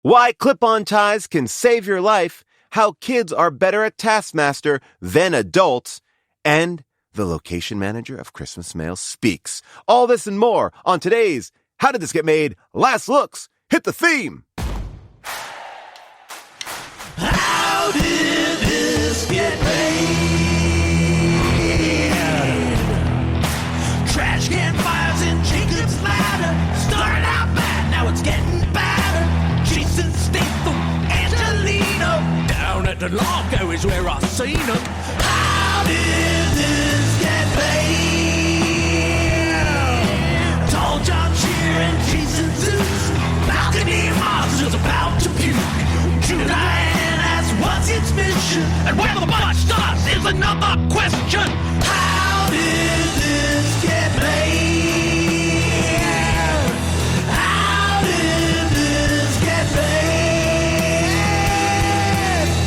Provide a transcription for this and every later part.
Why clip-on ties can save your life, how kids are better at Taskmaster than adults, and the location manager of Christmas Mail speaks. All this and more on today's How Did This Get Made? Last Looks. Hit the theme. How did this get made? Trash can fires in Jacob's ladder. Started out bad, now it's getting badder. Jason Statham, Angelina. Down at the Largo is where I seen them. How did this get made? Tall John Shear and Jason Zeus. Balcony monsters about to puke. Diane asks what's its mission, and where the bunch starts is another question. How did this get made? How did this get made?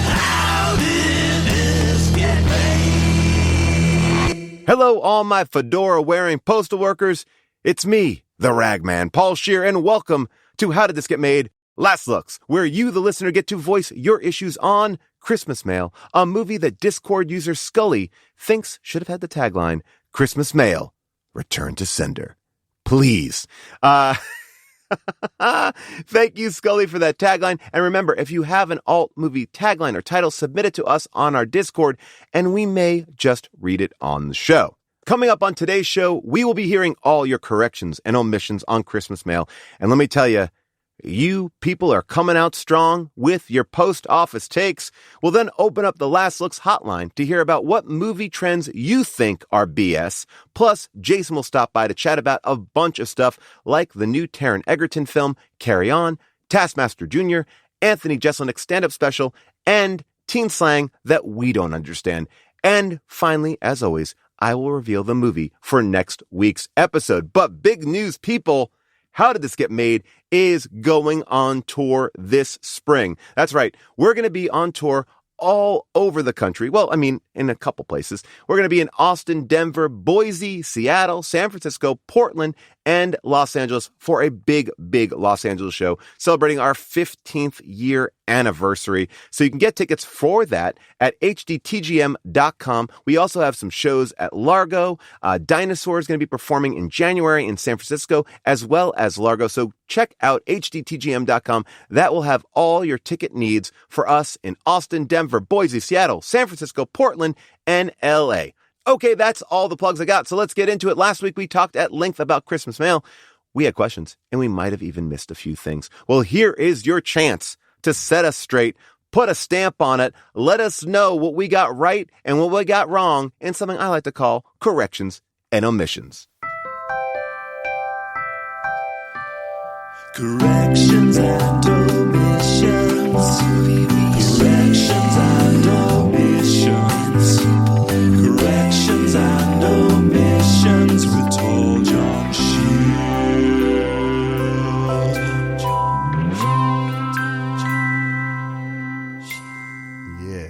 How did this get made? Hello, all my fedora-wearing postal workers. It's me, the Ragman, Paul Scheer, and welcome to How Did This Get Made? Last Looks, where you, the listener, get to voice your issues on Christmas Mail, a movie that Discord user Scully thinks should have had the tagline, Christmas Mail, Return to Sender. Please. Thank you, Scully, for that tagline. And remember, if you have an alt movie tagline or title, submit it to us on our Discord, and we may just read it on the show. Coming up on today's show, we will be hearing all your corrections and omissions on Christmas Mail. And let me tell you, you people are coming out strong with your post office takes. We'll then open up the Last Looks hotline to hear about what movie trends you think are BS. Plus, Jason will stop by to chat about a bunch of stuff like the new Taron Egerton film, Carry On, Taskmaster Jr., Anthony Jeselnik's stand-up special, and teen slang that we don't understand. And finally, as always, I will reveal the movie for next week's episode. But big news, people! How Did This Get Made is going on tour this spring. That's right. We're going to be on tour all over the country. Well, I mean, in a couple places. We're going to be in Austin, Denver, Boise, Seattle, San Francisco, Portland, and Los Angeles for a big Los Angeles show celebrating our 15th year anniversary. So you can get tickets for that at hdtgm.com. We also have some shows at Largo. Dinosaur is going to be performing in January in San Francisco as well as Largo. So check out hdtgm.com. That will have all your ticket needs for us in Austin, Denver, Boise, Seattle, San Francisco, Portland, and LA. Okay, that's all the plugs I got, so let's get into it. Last week, we talked at length about Christmas Mail. We had questions, and we might have even missed a few things. Well, here is your chance to set us straight, put a stamp on it, let us know what we got right and what we got wrong, and something I like to call corrections and omissions. Corrections and omissions. Corrections and omissions. Corrections and omissions with Tall John Yeah.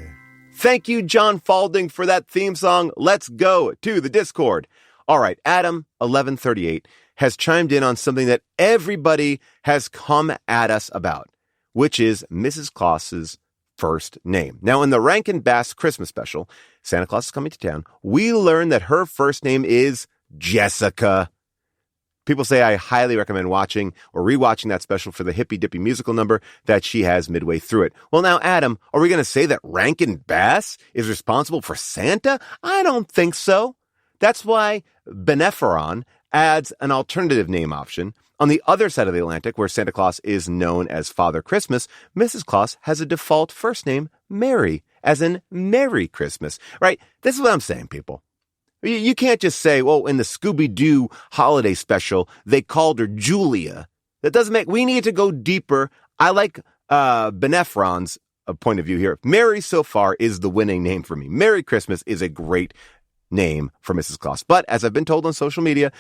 Thank you, John Falding, for that theme song. Let's go to the Discord. All right, Adam, 1138, has chimed in on something that everybody has come at us about, which is Mrs. Claus's first name. Now, in the Rankin Bass Christmas special, Santa Claus is Coming to Town, we learn that her first name is Jessica. People say I highly recommend watching or rewatching that special for the hippy dippy musical number that she has midway through it. Well, now, Adam, are we going to say that Rankin Bass is responsible for Santa? I don't think so. That's why Beneferon adds an alternative name option. On the other side of the Atlantic, where Santa Claus is known as Father Christmas, Mrs. Claus has a default first name, Mary, as in Merry Christmas, right? This is what I'm saying, people. You can't just say, well, in the Scooby-Doo holiday special, they called her Julia. That doesn't make, we need to go deeper. I like Beneferon's point of view here. Mary so far is the winning name for me. Merry Christmas is a great name for Mrs. Claus. But as I've been told on social media,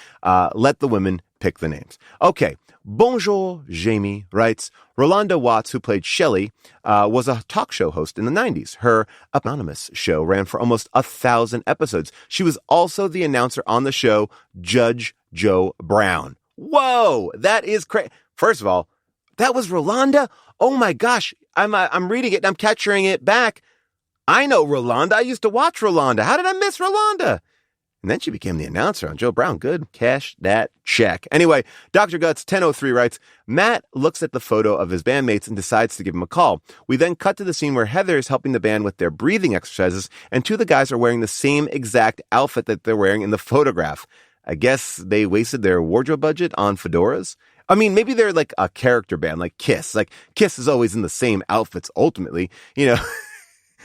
let the women pick the names. Okay. Bonjour, Jamie writes, Rolanda Watts, who played Shelley, was a talk show host in the 90s. Her anonymous show ran for almost 1,000 episodes. She was also the announcer on the show Judge Joe Brown. Whoa, that is crazy. First of all, that was Rolanda? Oh my gosh. I'm reading it and I'm capturing it back. I know Rolanda. I used to watch Rolanda. How did I miss Rolanda? And then she became the announcer on Joe Brown. Good. Cash that check. Anyway, Dr. Guts 1003 writes, Matt looks at the photo of his bandmates and decides to give him a call. We then cut to the scene where Heather is helping the band with their breathing exercises, and two of the guys are wearing the same exact outfit that they're wearing in the photograph. I guess they wasted their wardrobe budget on fedoras. I mean, maybe they're like a character band, like Kiss. Like Kiss is always in the same outfits ultimately, you know.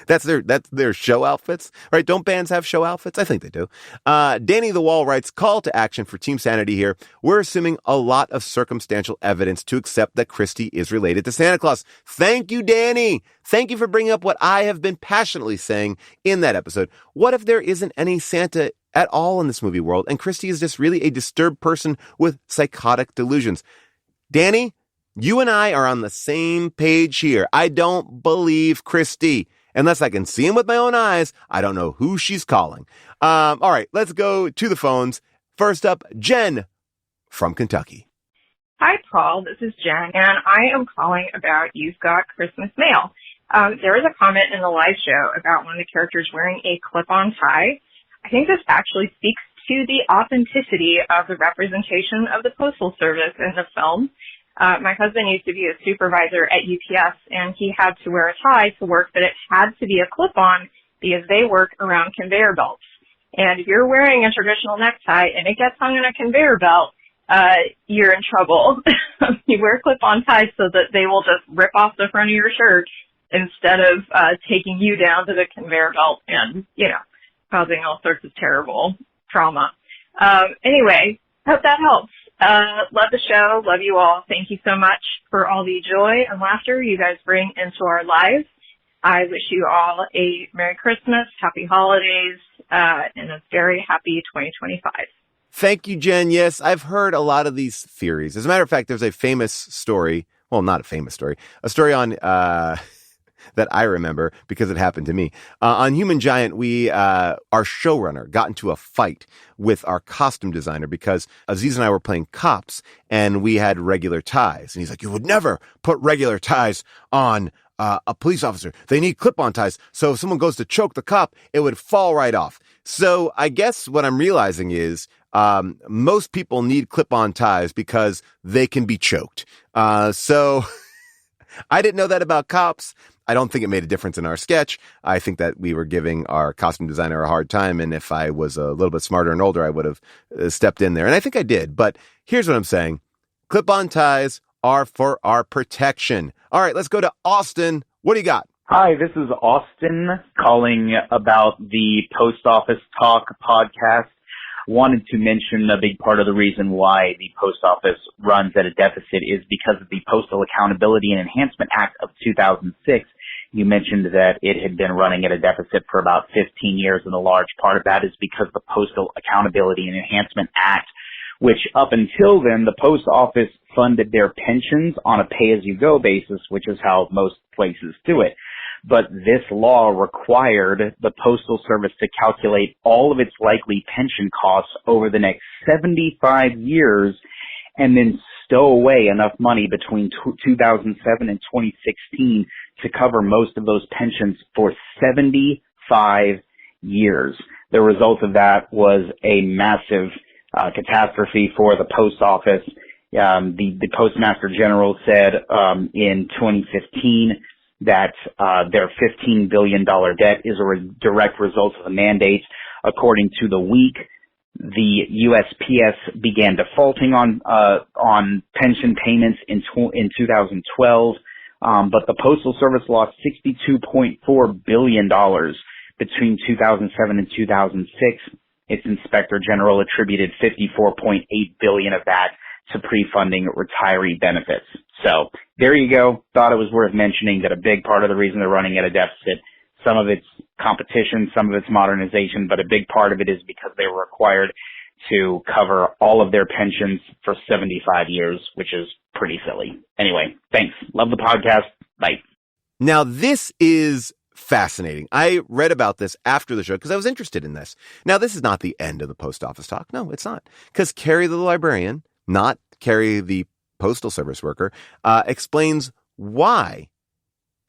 That's their show outfits, right? Don't bands have show outfits? I think they do. Danny the Wall writes, call to action for Team Sanity here. We're assuming a lot of circumstantial evidence to accept that Christy is related to Santa Claus. Thank you, Danny. Thank you for bringing up what I have been passionately saying in that episode. What if there isn't any Santa at all in this movie world, and Christy is just really a disturbed person with psychotic delusions? Danny, you and I are on the same page here. I don't believe Christy. Unless I can see him with my own eyes, I don't know who she's calling. All right, let's go to the phones. First up, Jen from Kentucky. Hi, Paul. This is Jen, and I am calling about You've Got Christmas Mail. There was a comment in the live show about one of the characters wearing a clip-on tie. I think this actually speaks to the authenticity of the representation of the Postal Service in the film. My husband used to be a supervisor at UPS, and he had to wear a tie to work, but it had to be a clip-on because they work around conveyor belts. And if you're wearing a traditional necktie and it gets hung on a conveyor belt, you're in trouble. You wear clip-on ties so that they will just rip off the front of your shirt instead of taking you down to the conveyor belt and, you know, causing all sorts of terrible trauma. Anyway, hope that helps. Love the show. Love you all. Thank you so much for all the joy and laughter you guys bring into our lives. I wish you all a Merry Christmas, Happy Holidays, and a very happy 2025. Thank you, Jen. Yes, I've heard a lot of these theories. As a matter of fact, there's a famous story. Well, not a famous story. A story on that I remember because it happened to me. On Human Giant, our showrunner got into a fight with our costume designer because Aziz and I were playing cops and we had regular ties. And he's like, you would never put regular ties on a police officer. They need clip-on ties. So if someone goes to choke the cop, it would fall right off. So I guess what I'm realizing is most people need clip-on ties because they can be choked. So I didn't know that about cops. I don't think it made a difference in our sketch. I think that we were giving our costume designer a hard time. And if I was a little bit smarter and older, I would have stepped in there. And I think I did. But here's what I'm saying. Clip-on ties are for our protection. All right, let's go to Austin. What do you got? Hi, this is Austin calling about the Post Office Talk podcast. Wanted to mention a big part of the reason why the post office runs at a deficit is because of the Postal Accountability and Enhancement Act of 2006. You mentioned that it had been running at a deficit for about 15 years, and a large part of that is because the Postal Accountability and Enhancement Act, which up until then, the post office funded their pensions on a pay-as-you-go basis, which is how most places do it. But this law required the Postal Service to calculate all of its likely pension costs over the next 75 years and then stow away enough money between 2007 and 2016 to cover most of those pensions for 75 years. The result of that was a massive catastrophe for the post office. The Postmaster General said in 2015 that their $15 billion debt is a direct result of the mandate. According to The Week, the USPS began defaulting on pension payments in 2012, but the Postal Service lost $62.4 billion between 2007 and 2006. Its Inspector General attributed $54.8 billion of that to pre-funding retiree benefits. So there you go. Thought it was worth mentioning that a big part of the reason they're running at a deficit, some of it's competition, some of it's modernization, but a big part of it is because they were required to cover all of their pensions for 75 years, which is pretty silly. Anyway, thanks. Love the podcast. Bye. Now, this is fascinating. I read about this after the show because I was interested in this. Now, this is not the end of the post office talk. No, it's not. Because Carrie the librarian, not Carrie the postal service worker, explains why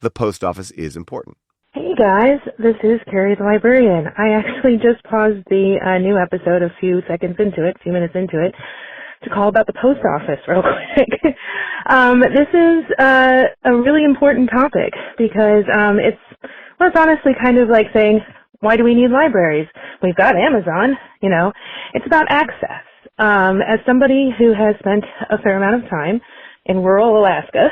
the post office is important. Hey guys, this is Carrie the Librarian. I actually just paused the new episode a few minutes into it, to call about the post office real quick. This is a really important topic because it's honestly kind of like saying, why do we need libraries? We've got Amazon, you know. It's about access. As somebody who has spent a fair amount of time in rural Alaska,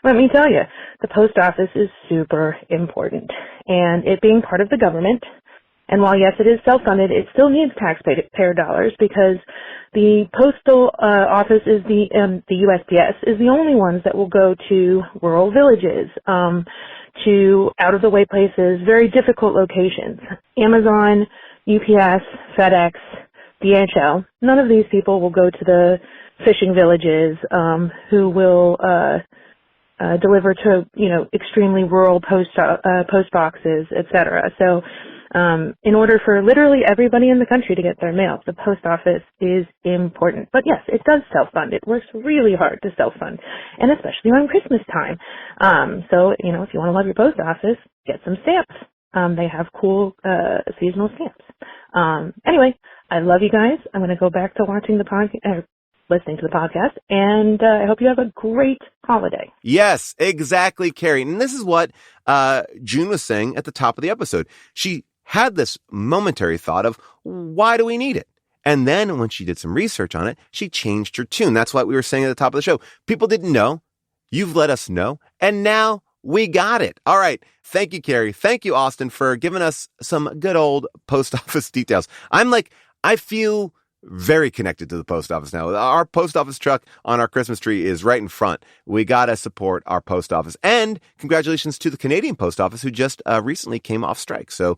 let me tell you, the post office is super important. And it being part of the government, and while yes, it is self-funded, it still needs taxpayer dollars because the postal office is the USPS is the only ones that will go to rural villages, to out-of-the-way places, very difficult locations. Amazon, UPS, FedEx, DHL, none of these people will go to the fishing villages who will deliver to, extremely rural post boxes, etc. So in order for literally everybody in the country to get their mail, the post office is important. But yes, it does self-fund. It works really hard to self-fund, and especially around Christmas time. So, if you want to love your post office, get some stamps. They have cool seasonal stamps. Anyway, I love you guys. I'm going to go back to watching the podcast. Listening to the podcast, and I hope you have a great holiday. Yes, exactly, Carrie. And this is what June was saying at the top of the episode. She had this momentary thought of, why do we need it? And then when she did some research on it, she changed her tune. That's what we were saying at the top of the show. People didn't know. You've let us know. And now we got it. All right. Thank you, Carrie. Thank you, Austin, for giving us some good old post office details. I feel very connected to the post office now. Our post office truck on our Christmas tree is right in front. We got to support our post office. And congratulations to the Canadian post office who just recently came off strike. So,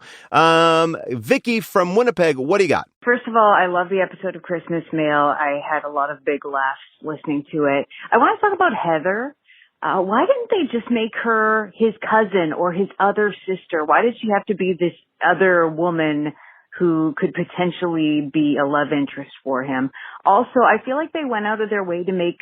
Vicky from Winnipeg, what do you got? First of all, I love the episode of Christmas Mail. I had a lot of big laughs listening to it. I want to talk about Heather. Why didn't they just make her his cousin or his other sister? Why did she have to be this other woman who could potentially be a love interest for him? Also, I feel like they went out of their way to make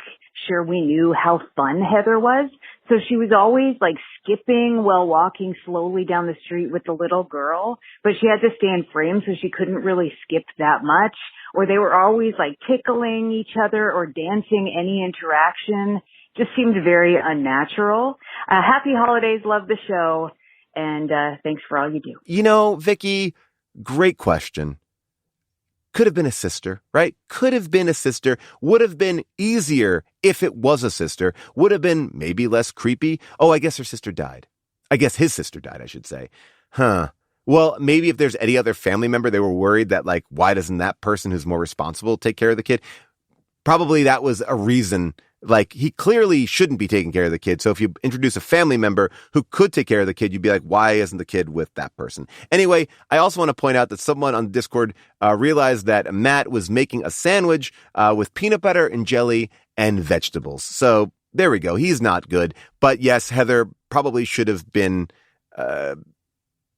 sure we knew how fun Heather was. So she was always like skipping while walking slowly down the street with the little girl, but she had to stay in frame so she couldn't really skip that much. Or they were always like tickling each other or dancing. Any interaction just seemed very unnatural. Happy holidays. Love the show. And thanks for all you do. Vicky, great question. Could have been a sister, right? Could have been a sister. Would have been easier if it was a sister. Would have been maybe less creepy. Oh, I guess her sister died. I guess his sister died, I should say. Huh. Well, maybe if there's any other family member, they were worried that, why doesn't that person who's more responsible take care of the kid? Probably that was a reason. He clearly shouldn't be taking care of the kid. So if you introduce a family member who could take care of the kid, you'd be like, why isn't the kid with that person? Anyway, I also want to point out that someone on Discord realized that Matt was making a sandwich with peanut butter and jelly and vegetables. So there we go. He's not good. But yes, Heather probably should have been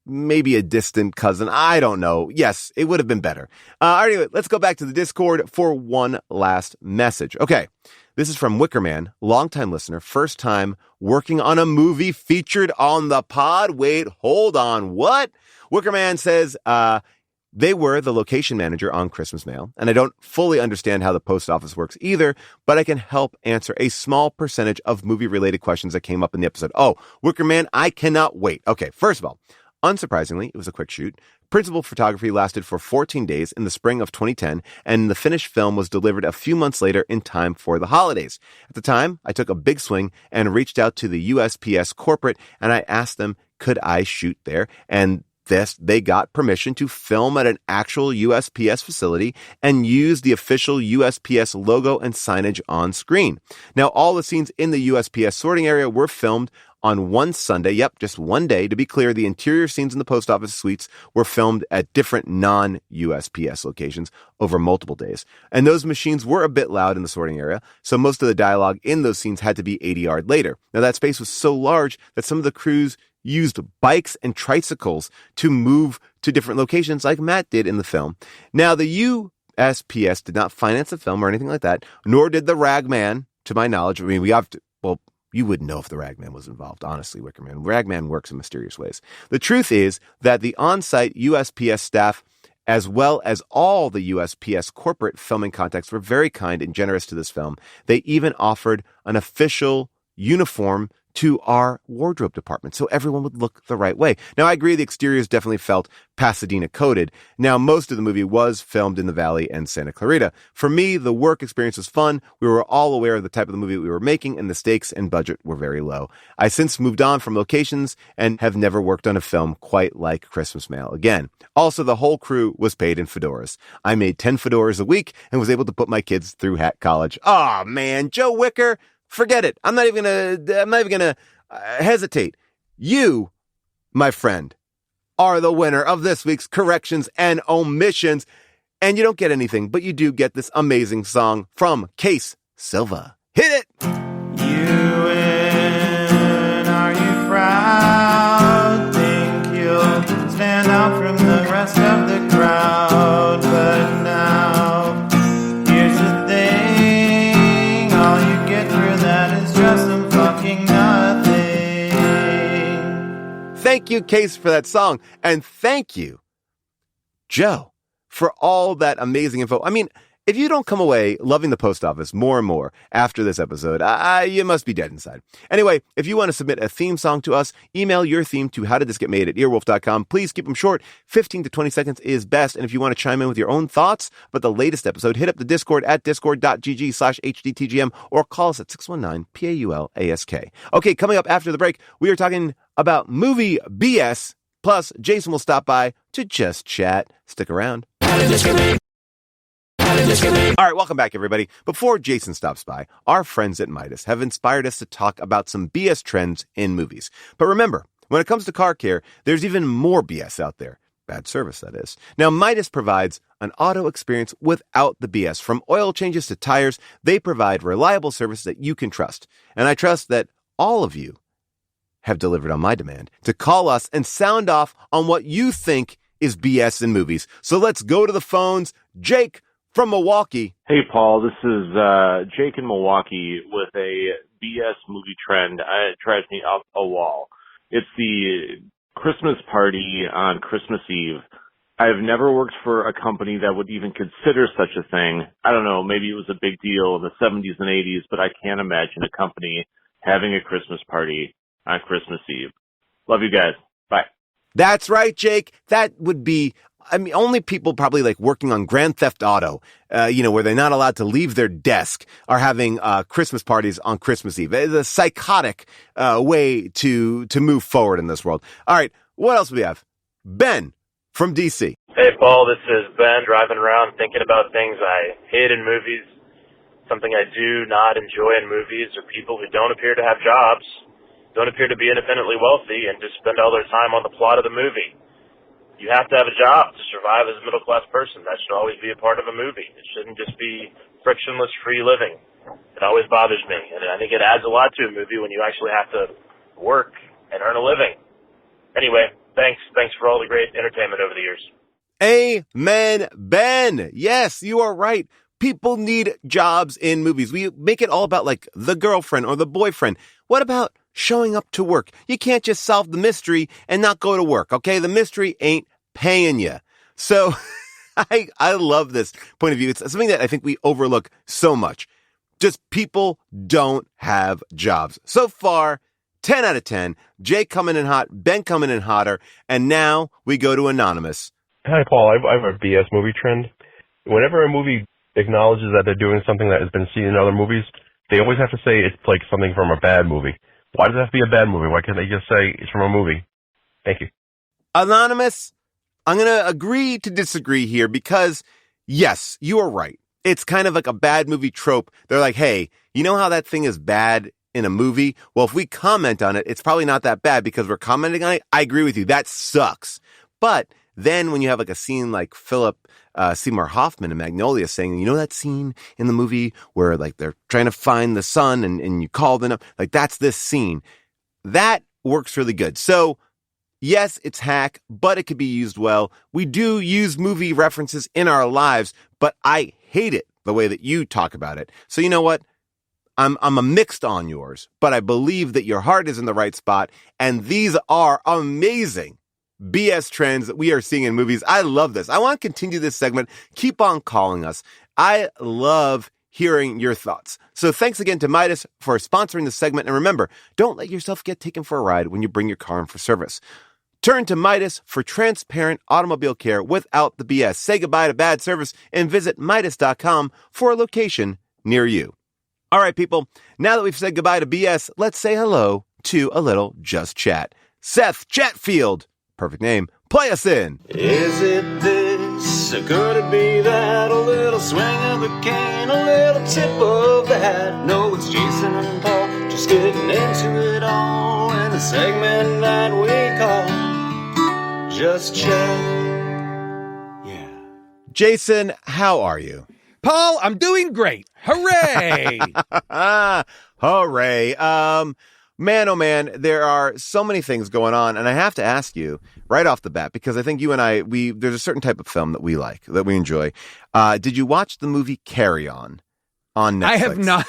maybe a distant cousin. I don't know. Yes, it would have been better. Anyway, let's go back to the Discord for one last message. Okay. This is from Wickerman, longtime listener, first time working on a movie featured on the pod. Wait, hold on. What? Wickerman says they were the location manager on Christmas Mail, and I don't fully understand how the post office works either, but I can help answer a small percentage of movie-related questions that came up in the episode. Oh, Wickerman, I cannot wait. Okay, first of all, unsurprisingly, it was a quick shoot. Principal photography lasted for 14 days in the spring of 2010, and the finished film was delivered a few months later in time for the holidays. At the time, I took a big swing and reached out to the USPS corporate, and I asked them, could I shoot there? And they got permission to film at an actual USPS facility and use the official USPS logo and signage on screen. Now, all the scenes in the USPS sorting area were filmed on one Sunday. Yep, just one day. To be clear, the interior scenes in the post office suites were filmed at different non-USPS locations over multiple days. And those machines were a bit loud in the sorting area, so most of the dialogue in those scenes had to be 80 yards later. Now, that space was so large that some of the crews used bikes and tricycles to move to different locations like Matt did in the film. Now, the USPS did not finance the film or anything like that, nor did the ragman to my knowledge, I mean, you wouldn't know if the ragman was involved, honestly, Wickerman. Ragman works in mysterious ways. The truth is that the on-site USPS staff, as well as all the USPS corporate filming contacts, were very kind and generous to this film. They even offered an official uniform to our wardrobe department so everyone would look the right way. Now, I agree the exteriors definitely felt Pasadena coded. Now, most of the movie was filmed in the Valley and Santa Clarita. For me, the work experience was fun. We were all aware of the type of the movie we were making, and the stakes and budget were very low. I since moved on from locations and have never worked on a film quite like Christmas Mail again. Also, the whole crew was paid in fedoras. I made 10 fedoras a week and was able to put my kids through Hat College. Oh man, Joe Wicker, forget it. I'm not even gonna hesitate. You, my friend, are the winner of this week's Corrections and Omissions. And you don't get anything, but you do get this amazing song from Case Silva. Hit it! You win, are you proud? Think you'll stand out from the rest of the crowd. But now, here's the thing, all you get for that is just some fucking nothing. Thank you, Case, for that song. And thank you, Joe, for all that amazing info. I mean, if you don't come away loving the post office more and more after this episode, you must be dead inside. Anyway, if you want to submit a theme song to us, email your theme to howdidthisgetmade@earwolf.com. Please keep them short. 15 to 20 seconds is best. And if you want to chime in with your own thoughts about the latest episode, hit up the Discord at discord.gg/hdtgm or call us at 619-PAUL-ASK. Okay, coming up after the break, we are talking about movie BS. Plus, Jason will stop by to just chat. Stick around. All right, welcome back, everybody. Before Jason stops by, our friends at Midas have inspired us to talk about some BS trends in movies. But remember, when it comes to car care, there's even more BS out there. Bad service, that is. Now, Midas provides an auto experience without the BS. From oil changes to tires, they provide reliable service that you can trust. And I trust that all of you have delivered on my demand to call us and sound off on what you think is BS in movies. So let's go to the phones. Jake from Milwaukee. Hey, Paul, this is Jake in Milwaukee with a BS movie trend. It drives me up a wall. It's the Christmas party on Christmas Eve. I've never worked for a company that would even consider such a thing. I don't know, maybe it was a big deal in the 70s and 80s, but I can't imagine a company having a Christmas party on Christmas Eve. Love you guys. Bye. That's right, Jake. That would be, only people probably like working on Grand Theft Auto, where they're not allowed to leave their desk, are having Christmas parties on Christmas Eve. It's a psychotic way to move forward in this world. All right, what else do we have? Ben from DC. Hey, Paul, this is Ben driving around thinking about things I hate in movies. Something I do not enjoy in movies are people who don't appear to have jobs, don't appear to be independently wealthy, and just spend all their time on the plot of the movie. You have to have a job to survive as a middle-class person. That should always be a part of a movie. It shouldn't just be frictionless, free living. It always bothers me, and I think it adds a lot to a movie when you actually have to work and earn a living. Anyway, thanks for all the great entertainment over the years. Amen, Ben. Yes, you are right. People need jobs in movies. We make it all about like the girlfriend or the boyfriend. What about showing up to work? You can't just solve the mystery and not go to work, okay? The mystery ain't paying you. So I love this point of view. It's something that I think we overlook so much. Just people don't have jobs. So far, 10 out of 10. Jake coming in hot, Ben coming in hotter, and now we go to Anonymous. Hi, Paul. I have a BS movie trend. Whenever a movie acknowledges that they're doing something that has been seen in other movies, they always have to say it's like something from a bad movie. Why does it have to be a bad movie? Why can't they just say it's from a movie? Thank you. Anonymous, I'm going to agree to disagree here because, yes, you are right. It's kind of like a bad movie trope. They're like, hey, you know how that thing is bad in a movie? Well, if we comment on it, it's probably not that bad because we're commenting on it. I agree with you. That sucks. But then when you have like a scene like Philip Seymour Hoffman in Magnolia saying, you know that scene in the movie where like they're trying to find the son and you call them up, like that's this scene. That works really good. So yes, it's hack, but it could be used well. We do use movie references in our lives, but I hate it the way that you talk about it. So you know what? I'm a mixed on yours, but I believe that your heart is in the right spot. And these are amazing BS trends that we are seeing in movies. I love this. I want to continue this segment. Keep on calling us. I love hearing your thoughts. So thanks again to Midas for sponsoring this segment. And remember, don't let yourself get taken for a ride when you bring your car in for service. Turn to Midas for transparent automobile care without the BS. Say goodbye to bad service and visit Midas.com for a location near you. All right, people, now that we've said goodbye to BS, let's say hello to a little Just Chat. Seth Chatfield, perfect name, play us in. Is it this, or could it be that? A little swing of the cane, a little tip of that. No, it's Jason and Paul, just getting into it all in the segment that we call Just Chat. Yeah. Jason, how are you? Paul, I'm doing great. Hooray! Hooray. Man, oh man, there are so many things going on, and I have to ask you right off the bat, because I think you and I, there's a certain type of film that we like, that we enjoy. Did you watch the movie Carry On Netflix? I have not.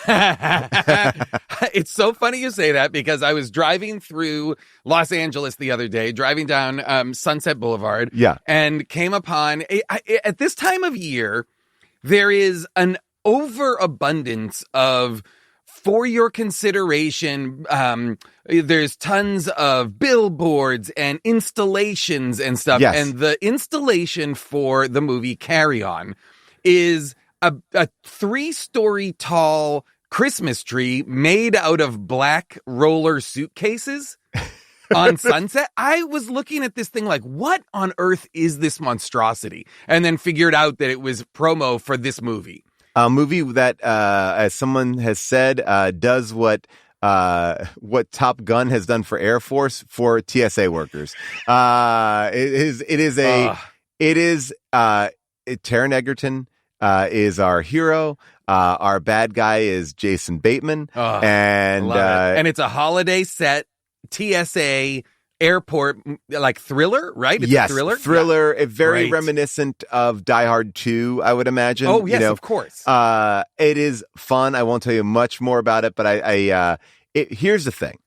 It's so funny you say that, because I was driving through Los Angeles the other day, driving down Sunset Boulevard, and came upon, at this time of year, there is an overabundance of, for your consideration, there's tons of billboards and installations and stuff. Yes. And the installation for the movie Carry On is a 3-story tall Christmas tree made out of black roller suitcases on Sunset. I was looking at this thing like, what on earth is this monstrosity? And then figured out that it was promo for this movie. A movie that, as someone has said, does what Top Gun has done for Air Force for TSA workers. Taron Egerton is our hero. Our bad guy is Jason Bateman, and it's a holiday set TSA airport, like thriller, right? It's a thriller. Yeah. Very reminiscent of Die Hard 2, I would imagine. Oh, yes, of course. It is fun. I won't tell you much more about it, but here's the thing.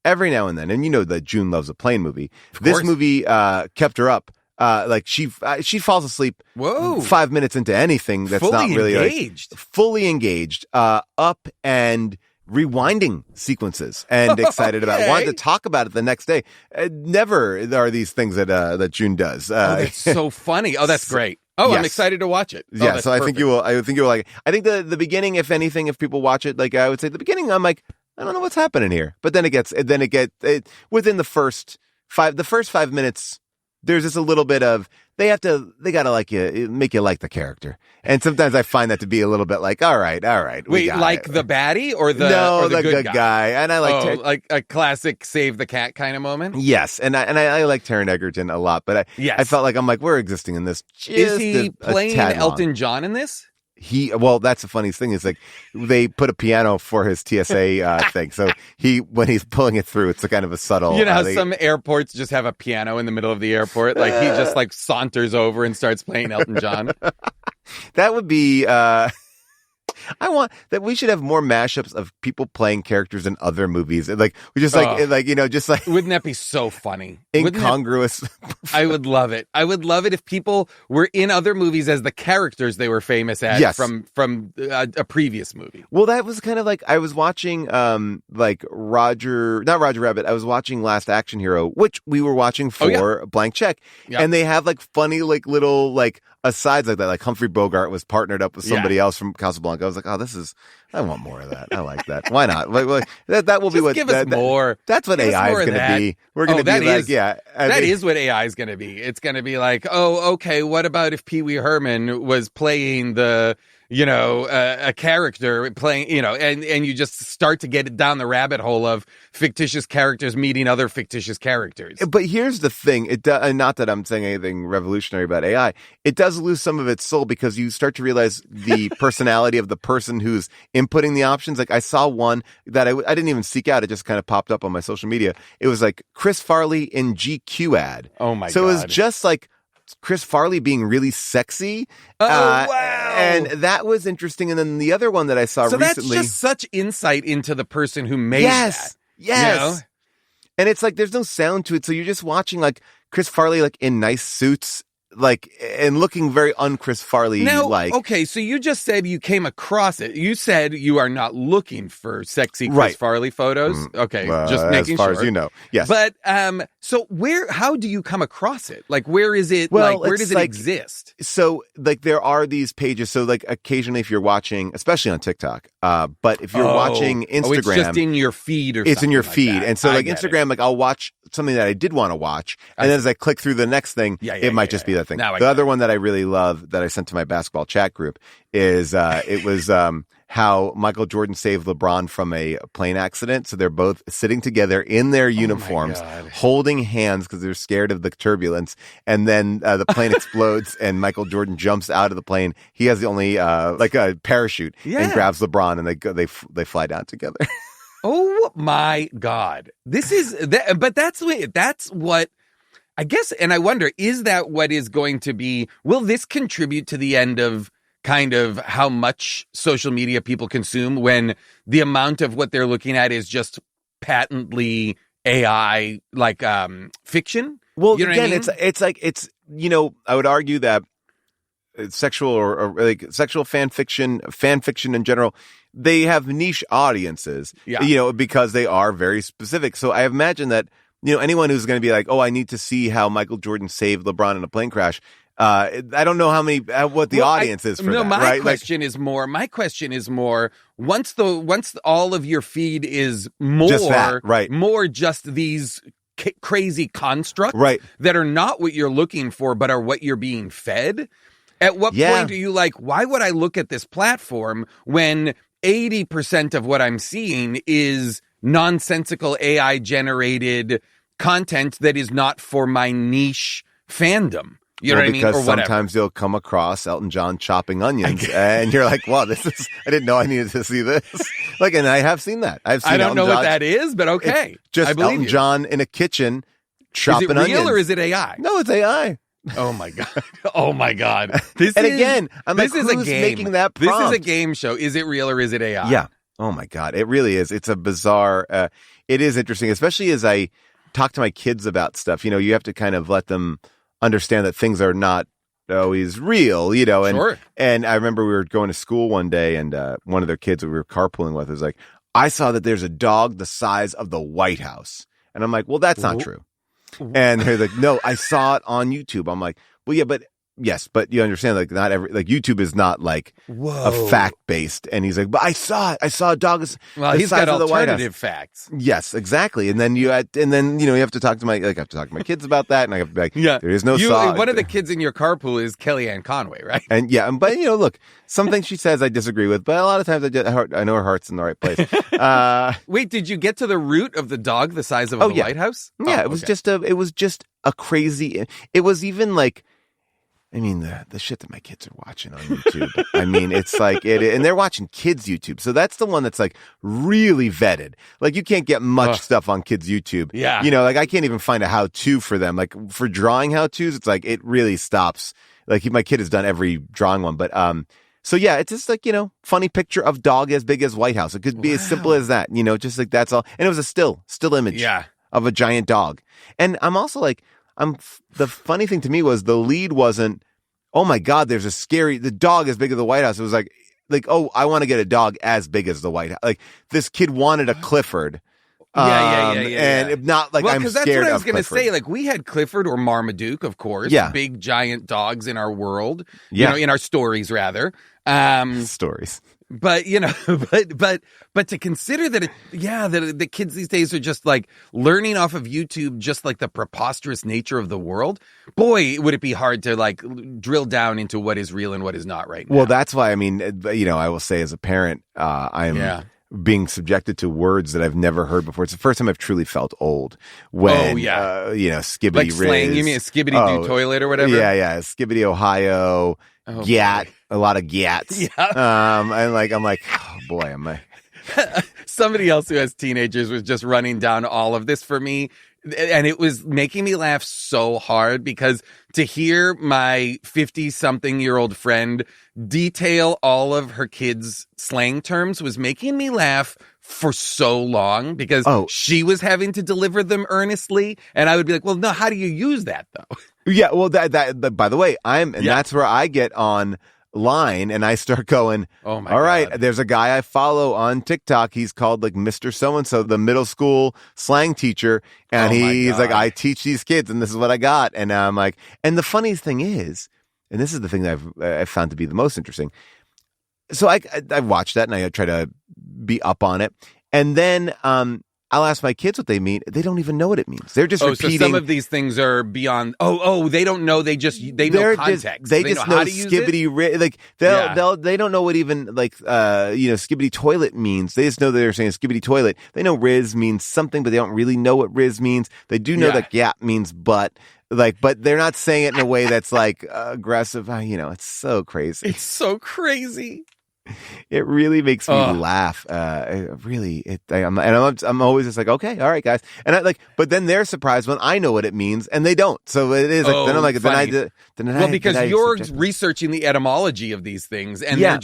Every now and then, and you know that June loves a plane movie. This movie kept her up. Like she falls asleep 5 minutes into anything that's fully not really engaged. Fully engaged, up and rewinding sequences and excited about it. Wanted to talk about it the next day. Never are these things that June does. That's so funny. Oh, that's great. Oh, yes. I'm excited to watch it. Yeah, so perfect. I think you will like it. I think the beginning, if anything, if people watch it, like I would say the beginning, I'm like, I don't know what's happening here. But then it gets within the first 5 minutes, there's just a little bit of they gotta like you, make you like the character, and sometimes I find that to be a little bit like, all right. Wait, like the baddie or the good guy? And I like like a classic save the cat kind of moment. Yes, and I like Taron Egerton a lot, but I felt like I'm like we're existing in this. Is he playing Elton John in this? That's the funniest thing is like they put a piano for his TSA thing. So when he's pulling it through, it's a kind of a subtle. You know how some airports just have a piano in the middle of the airport? Like he just like saunters over and starts playing Elton John. That would be, I want that we should have more mashups of people playing characters in other movies. Like we just wouldn't that be so funny? Incongruous. I would love it. I would love it if people were in other movies as the characters they were famous as from a previous movie. Well, that was kind of like I was watching like not Roger Rabbit. I was watching Last Action Hero, which we were watching for Blank Check, and they have like funny like little like asides like that. Like Humphrey Bogart was partnered up with somebody else from Casablanca. I was like, I want more of that. I like that. Why not? That will be what. Give us more. That's what AI is going to be. We're going to be like, that is what AI is going to be. It's going to be like, oh, okay. What about if Pee Wee Herman was playing the, a character playing, and you just start to get down the rabbit hole of fictitious characters meeting other fictitious characters. But here's the thing. Not that I'm saying anything revolutionary about AI. It does lose some of its soul because you start to realize the personality of the person who's inputting the options. Like I saw one that I didn't even seek out. It just kind of popped up on my social media. It was like Chris Farley in GQ ad. Oh my God. So it was just like Chris Farley being really sexy. Oh, wow. And that was interesting. And then the other one that I saw recently. So that's just such insight into the person who made yes, that. Yes. You know? And it's like there's no sound to it. So you're just watching like Chris Farley like in nice suits. Like, and looking very un-Chris Farley like. Okay, so you just said you came across it. You said you are not looking for sexy Chris Farley photos. Okay, just making sure. As far as you know, yes. But, so how do you come across it? Like, where is it, where does it exist? So, like, there are these pages. So, like, occasionally if you're watching, especially on TikTok, but if you're watching Instagram. It's just in your feed or something. It's in your feed. That. And so, like, Instagram, like, I'll watch something that I did want to watch. And then as I click through the next thing, it might just be that thing. The other one that I really love that I sent to my basketball chat group is it was how Michael Jordan saved LeBron from a plane accident. So they're both sitting together in their uniforms, holding hands because they're scared of the turbulence. And then the plane explodes and Michael Jordan jumps out of the plane. He has the only like a parachute and grabs LeBron and they fly down together. Oh my God. This is that, but that's what I guess, and I wonder, is that what is going to be, will this contribute to the end of kind of how much social media people consume when the amount of what they're looking at is just patently AI, like, fiction? Well, you know again, what I mean? it's, you know, I would argue that sexual or like sexual fan fiction in general, they have niche audiences, you know, because they are very specific. So I imagine that, you know, anyone who's going to be like, oh, I need to see how Michael Jordan saved LeBron in a plane crash. I don't know what the audience is for that. My question is more, once all of your feed is more, just that, more just these crazy constructs that are not what you're looking for, but are what you're being fed. At what point are you like, why would I look at this platform when 80% of what I'm seeing is nonsensical AI generated content that is not for my niche fandom? You know what I mean? Because sometimes you'll come across Elton John chopping onions and you're like, wow, I didn't know I needed to see this. Like, and I have seen that. I don't know what that is, but okay. It's just Elton John in a kitchen chopping onions. Is it real or is it AI? No, it's AI. Oh my God. Oh my God. This and is, again, I'm like, this who's is a game. making that prompt? This is a game show. Is it real or is it AI? Yeah. Oh my God. It really is. It's a bizarre, it is interesting, especially as I talk to my kids about stuff. You know, you have to kind of let them understand that things are not always real, you know, and I remember we were going to school one day and one of their kids that we were carpooling with was like, I saw that there's a dog the size of the White House. And I'm like, well, that's not true. And they're like, no, I saw it on YouTube. I'm like, well, yeah, but yes, but you understand, like, not every, like, YouTube is not like a fact based. And he's like, but I saw it. I saw a dog. Well, he's got alternative facts. Yes, exactly. And then you know, you have to talk to my kids about that. And I have to be like, there is no saw. One of the kids in your carpool is Kellyanne Conway, right? And but you know, look, some things she says I disagree with, but a lot of times I know her heart's in the right place. Wait, did you get to the root of the dog the size of the White House? Yeah, it was just a crazy, it was even like, I mean, the shit that my kids are watching on YouTube. I mean, it's like and they're watching kids' YouTube. So that's the one that's like really vetted. Like, you can't get much stuff on kids' YouTube. Yeah. You know, like, I can't even find a how-to for them. Like, for drawing how-tos, it's like, it really stops. Like, my kid has done every drawing one. But, so yeah, it's just like, you know, funny picture of dog as big as White House. It could be as simple as that, you know, just like that's all. And it was a still image of a giant dog. And I'm also like, the funny thing to me was the lead wasn't, oh my God, there's the dog as big as the White House. It was like, oh, I want to get a dog as big as the White House. Like, this kid wanted a Clifford. And not like, I'm scared of Clifford. Because that's what I was going to say. Like, we had Clifford or Marmaduke, of course. Yeah. Big, giant dogs in our world. You know, in our stories, rather. Stories. But, you know, but to consider that, that the kids these days are just like learning off of YouTube, just like the preposterous nature of the world. Boy, would it be hard to like drill down into what is real and what is not right now. Well, that's why, I mean, you know, I will say as a parent, I'm being subjected to words that I've never heard before. It's the first time I've truly felt old when, you know, skibbity like slang, Riz. You mean a skibbity do toilet or whatever? Yeah. Skibbity Ohio, Gat, a lot of Gats. Yeah. I'm like, oh boy, am I. Somebody else who has teenagers was just running down all of this for me. And it was making me laugh so hard because to hear my 50-something-year-old friend detail all of her kids' slang terms was making me laugh for so long because she was having to deliver them earnestly. And I would be like, well, no, how do you use that, though? Yeah, well, that by the way, that's where I get on line and I start going, oh my all right, God. There's a guy I follow on TikTok. He's called like Mr. So-and-so, the middle school slang teacher. And he's like, I teach these kids and this is what I got. And I'm like, and the funniest thing is, and this is the thing that I've found to be the most interesting. So I watch that and I try to be up on it. And then, I'll ask my kids what they mean. They don't even know what it means. They're just repeating. So some of these things are beyond. They don't know. They know context. They just know skibbity. Like they don't know what even skibbity toilet means. They just know they're saying skibbity toilet. They know Riz means something, but they don't really know what Riz means. They do know that yap means butt. But they're not saying it in a way that's like aggressive. It's so crazy. It's so crazy. It really makes me laugh. I'm always just like, okay, all right, guys. And but then they're surprised when I know what it means and they don't. So it is like, then I'm like, because you're researching the etymology of these things and they're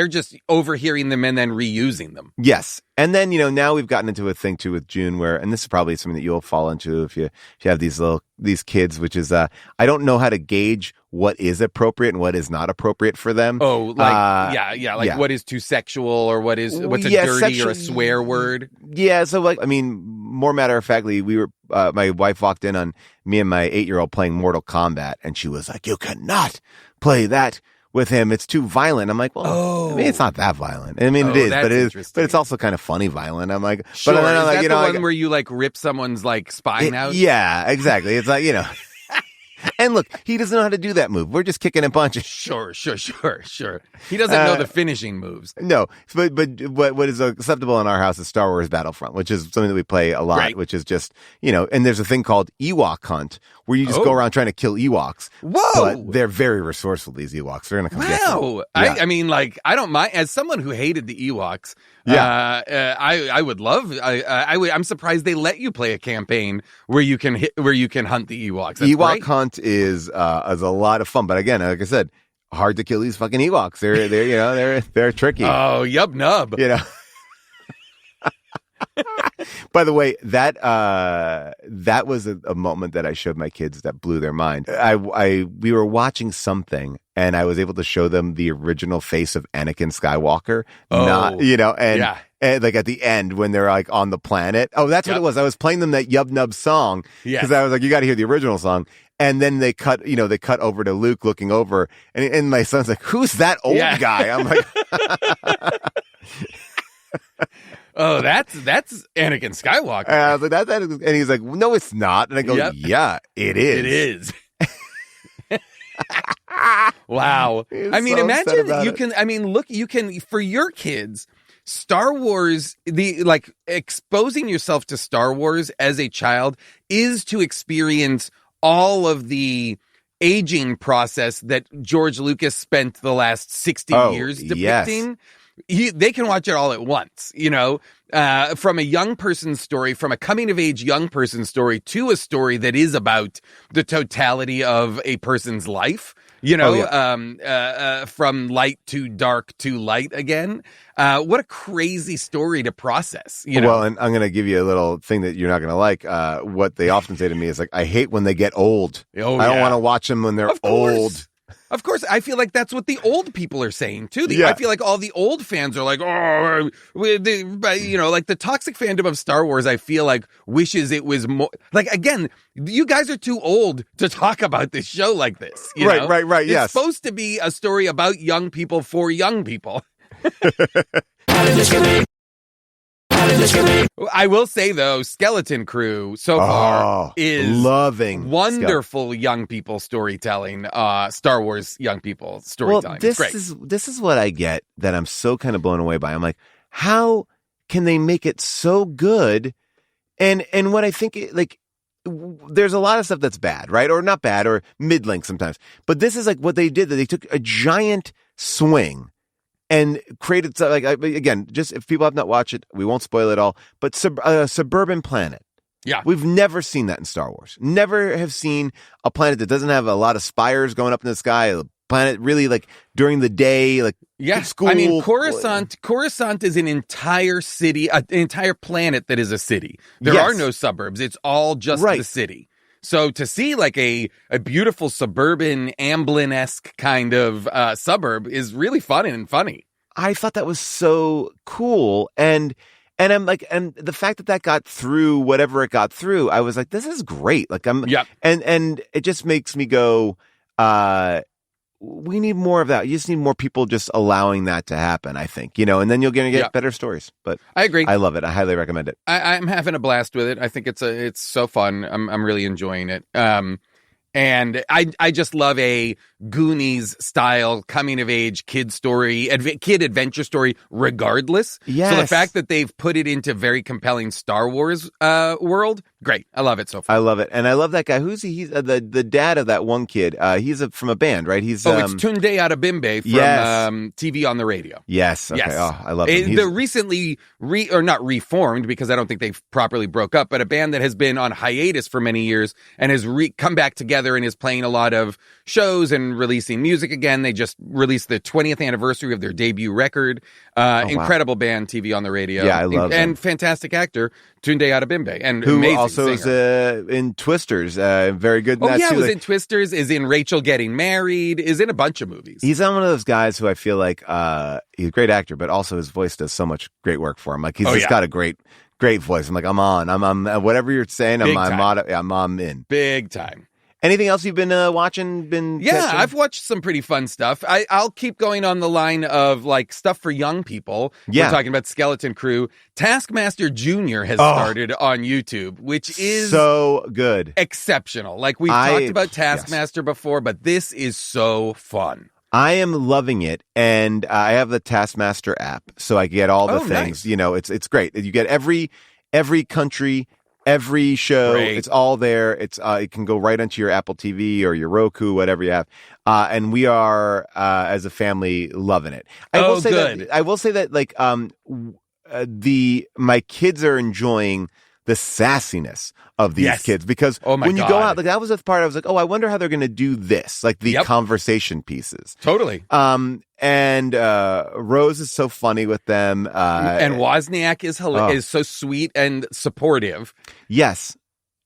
just overhearing them and then reusing them. Yes. And then, now we've gotten into a thing too with June where, and this is probably something that you'll fall into if you have these kids, which is, I don't know how to gauge what is appropriate and what is not appropriate for them. What is too sexual or what's a dirty or a swear word. Yeah. So more matter of factly, we were, my wife walked in on me and my 8-year-old playing Mortal Kombat and she was like, you cannot play that with him. It's too violent. I'm like, well, it's not that violent. I mean, it is, but it's also kind of funny violent. I'm like, sure. But then is that the one where you like rip someone's like spine out? Yeah, exactly. It's like, And look, he doesn't know how to do that move. We're just kicking and punching. Sure. He doesn't know the finishing moves. No, but what is acceptable in our house is Star Wars Battlefront, which is something that we play a lot, which is just, and there's a thing called Ewok Hunt, where you just go around trying to kill Ewoks. Whoa! But they're very resourceful, these Ewoks. They're going to come get you. Yeah. I mean, I don't mind. As someone who hated the Ewoks, I would love. I'm surprised they let you play a campaign where you can hunt the Ewoks. That's Ewok great. Hunt is a lot of fun, but again, like I said, hard to kill these fucking Ewoks. They're tricky. Oh, yub nub. By the way, that was a moment that I showed my kids that blew their mind. We were watching something and I was able to show them the original face of Anakin Skywalker. And like at the end when they're like on the planet. Oh, that's what it was. I was playing them that Yub Nub song because I was like, you got to hear the original song. And then they cut over to Luke looking over and my son's like, who's that old guy? I'm like, oh, that's Anakin Skywalker. I was like, that's Anakin. And he's like, no, it's not. And I go, yeah, it is. It is. Wow. I mean, imagine you can, look, you can, for your kids, Star Wars, exposing yourself to Star Wars as a child is to experience all of the aging process that George Lucas spent the last 60 years depicting. Yes. They can watch it all at once, from a young person's story, from a coming of age young person's story to a story that is about the totality of a person's life, from light to dark to light again. What a crazy story to process, Well, and I'm going to give you a little thing that you're not going to like. What they often say to me is like, I hate when they get old. I don't want to watch them when they're old. Of course, I feel like that's what the old people are saying too. I feel like all the old fans are like, like the toxic fandom of Star Wars. I feel like wishes it was more like, again, you guys are too old to talk about this show like this. Right. It's supposed to be a story about young people for young people. I will say though, Skeleton Crew so far is loving wonderful young people storytelling, Star Wars young people storytelling. Well, this is what I get that I'm so kind of blown away by. I'm like, how can they make it so good? And what I think, there's a lot of stuff that's bad, right? Or not bad, or mid-length sometimes. But this is like what they did, that they took a giant swing and created, again, just if people have not watched it, we won't spoil it all, but Suburban Planet. Yeah. We've never seen that in Star Wars. Never have seen a planet that doesn't have a lot of spires going up in the sky. A planet really like during the day, like school. I mean, Coruscant is an entire city, an entire planet that is a city. There are no suburbs. It's all just the city. So to see like a beautiful suburban Amblin-esque kind of suburb is really fun and funny. I thought that was so cool. And I'm like, and the fact that got through whatever it got through, I was like, this is great. Like and it just makes me go, we need more of that. You just need more people just allowing that to happen, I think, and then you're going to get better stories. But I agree. I love it. I highly recommend it. I'm having a blast with it. I think it's so fun. I'm really enjoying it. And I just love a Goonies style coming of age kid story, kid adventure story, regardless. Yes. So the fact that they've put it into very compelling Star Wars world, great. I love it so far. I love it, and I love that guy. Who's he? He's the dad of that one kid. He's from a band, right? He's it's Tunde Adebimbe from TV on the Radio. Yes. Okay. Yes. Oh, I love him. They're recently not reformed because I don't think they've properly broke up, but a band that has been on hiatus for many years and has come back together and is playing a lot of shows and releasing music again. They just released the 20th anniversary of their debut record. Incredible band, TV on the Radio. Yeah, I love them. And fantastic actor, Tunde Adebimbe. And who amazing also singer. is in Twisters. Very good in that too. Was in Twisters, is in Rachel Getting Married, is in a bunch of movies. He's one of those guys who I feel like he's a great actor, but also his voice does so much great work for him. Like he's just got a great voice. I'm like, I'm on. Whatever you're saying, I'm in. Big time. Anything else you've been watching? Catching? I've watched some pretty fun stuff. I'll keep going on the line of like stuff for young people. Yeah. We're talking about Skeleton Crew. Taskmaster Jr. has started on YouTube, which is so good. Exceptional. Like we've talked about Taskmaster before, but this is so fun. I am loving it, and I have the Taskmaster app, so I get all the things. Nice. It's great. You get every country, every show. Great. It's all there. It can go right onto your Apple TV or your Roku, whatever you have. And we are as a family loving it. I will say that like my kids are enjoying the sassiness of these kids because when you go out, like that was the part I was like, I wonder how they're going to do this, like the conversation pieces. Totally. And Rose is so funny with them. And Wozniak is so sweet and supportive. Yes.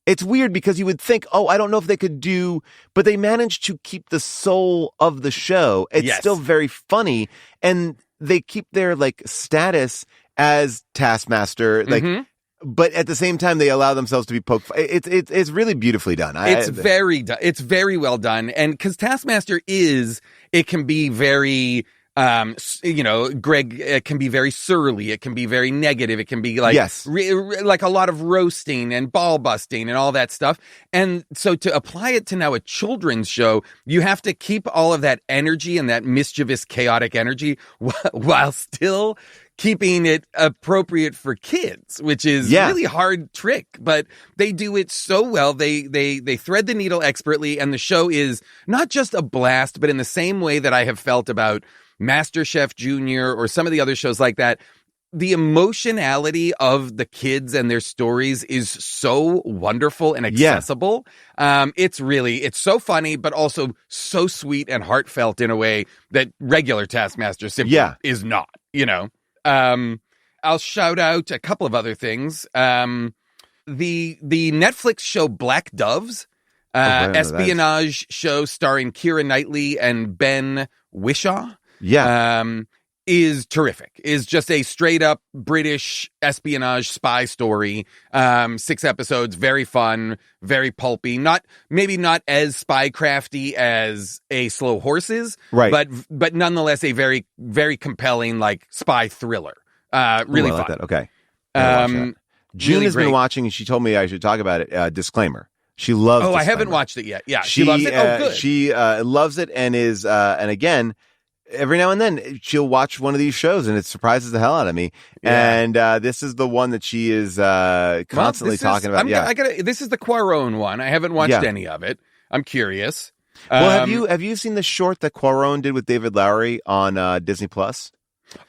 It's weird because you would think, I don't know if they could do, but they managed to keep the soul of the show. It's still very funny, and they keep their like status as Taskmaster, like. Mm-hmm. But at the same time, they allow themselves to be poked. It's really beautifully done. It's very well done. And because Taskmaster it can be very, Greg, it can be very surly. It can be very negative. It can be like, like a lot of roasting and ball busting and all that stuff. And so to apply it to now a children's show, you have to keep all of that energy and that mischievous, chaotic energy while still keeping it appropriate for kids, which is really hard trick, but they do it so well. They thread the needle expertly, and the show is not just a blast, but in the same way that I have felt about MasterChef Junior or some of the other shows like that, the emotionality of the kids and their stories is so wonderful and accessible. It's so funny, but also so sweet and heartfelt in a way that regular Taskmaster simply is not, I'll shout out a couple of other things. The Netflix show Black Doves, espionage show starring Keira Knightley and Ben Whishaw. Is terrific. Is just a straight up British espionage spy story. 6 episodes, very fun, very pulpy. Maybe not as spy crafty as A Slow Horses, right? But nonetheless a very, very compelling like spy thriller. Really fun. Like that. Okay. June really has been watching, and she told me I should talk about it. Disclaimer. She loves. I haven't watched it yet. Yeah, she loves it. Good. She loves it, and is and again. Every now and then she'll watch one of these shows and it surprises the hell out of me. Yeah. And this is the one that she is constantly talking about. This is the Cuarón one. I haven't watched any of it. I'm curious. Well, have you seen the short that Cuarón did with David Lowery on Disney Plus?